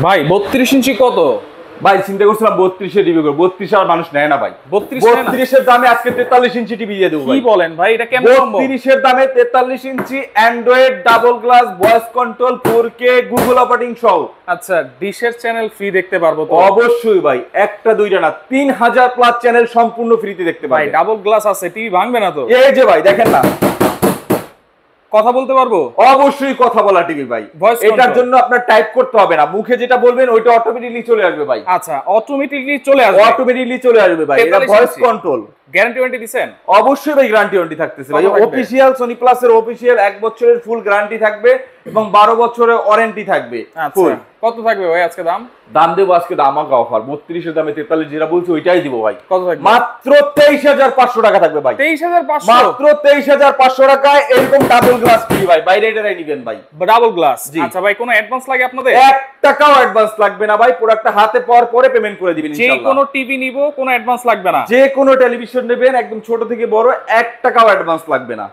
ভাই 32 ইঞ্চি কত? ভাই চিন্তা করছিলাম 32 এ টিভি করব, 32 আর মানুষ নেয় না ভাই। 32 এর দামে আজকে 43 ইঞ্চি টিভি দিয়ে দেবো ভাই। কি বলেন ভাই, এটা কেমন সম্ভব? 32 এর দামে 43 ইঞ্চি Android double glass voice control 4K Google operating সহ। আচ্ছা, ডিশের চ্যানেল ফ্রি দেখতে পারবো তো? অবশ্যই ভাই, একটা দুইটা না 3000 প্লাস চ্যানেল সম্পূর্ণ ফ্রিতে দেখতে ভাই পাবেন। ডাবল গ্লাস আছে, টিভি ভাঙবে না তো? এই যে ভাই দেখেন না, কথা বলতে পারবো? অবশ্যই কথা বলা টিভি ভাই। Voice এটার control। জন্য আপনার টাইপ করতে হবে না, মুখে যেটা বলবেন ওইটা অটোমেটিকলি চলে আসবে ভাই। আচ্ছা, অটোমেটিকলি চলে আসবে? অটোমেটিকলি চলে আসবে ভাই, এটা 43 ভয়েস ইঞ্চি। কন্ট্রোল। গ্যারান্টি ওয়ারেন্টি দিবেন? অবশ্যই ভাই, গ্যারান্টি ওয়ারেন্টি থাকতেছে ভাই। কত থাকবে? অফিশিয়াল সনি প্লাসের অফিশিয়াল 1 বছরের ফুল গ্যারান্টি থাকবে এবং 12 বছরের ওয়ারেন্টি থাকবে আচ্ছা, ফুল। কত থাকবে ভাই আজকে দাম? দাম দেবো আজকে দামাকা অফার, 32 এর দামে 43 যেটা বলছি ওইটাই দিব ভাই। কত থাকবে? মাত্র 23500 টাকা থাকবে ভাই। 23500? মাত্র 23500 টাকায় এরকম ডাবল গ্লাস ফ্রি ভাই, বাইরে এটাই নিবেন ভাই। Double glass. জি। আচ্ছা ভাই, কোনো অ্যাডভান্স লাগে আপনাদের? 1 টাকাও অ্যাডভান্স লাগবে না ভাই, প্রোডাক্টটা হাতে পাওয়ার পরে পেমেন্ট করে দিবেন যে ইনশাআল্লাহ। কোনো টিভি নিব, কোনো অ্যাডভান্স লাগবে না? যে কোনো টেলিভিশন নেবেন একদম ছোট থেকে বড়, 1 টাকাও অ্যাডভান্স লাগবে না।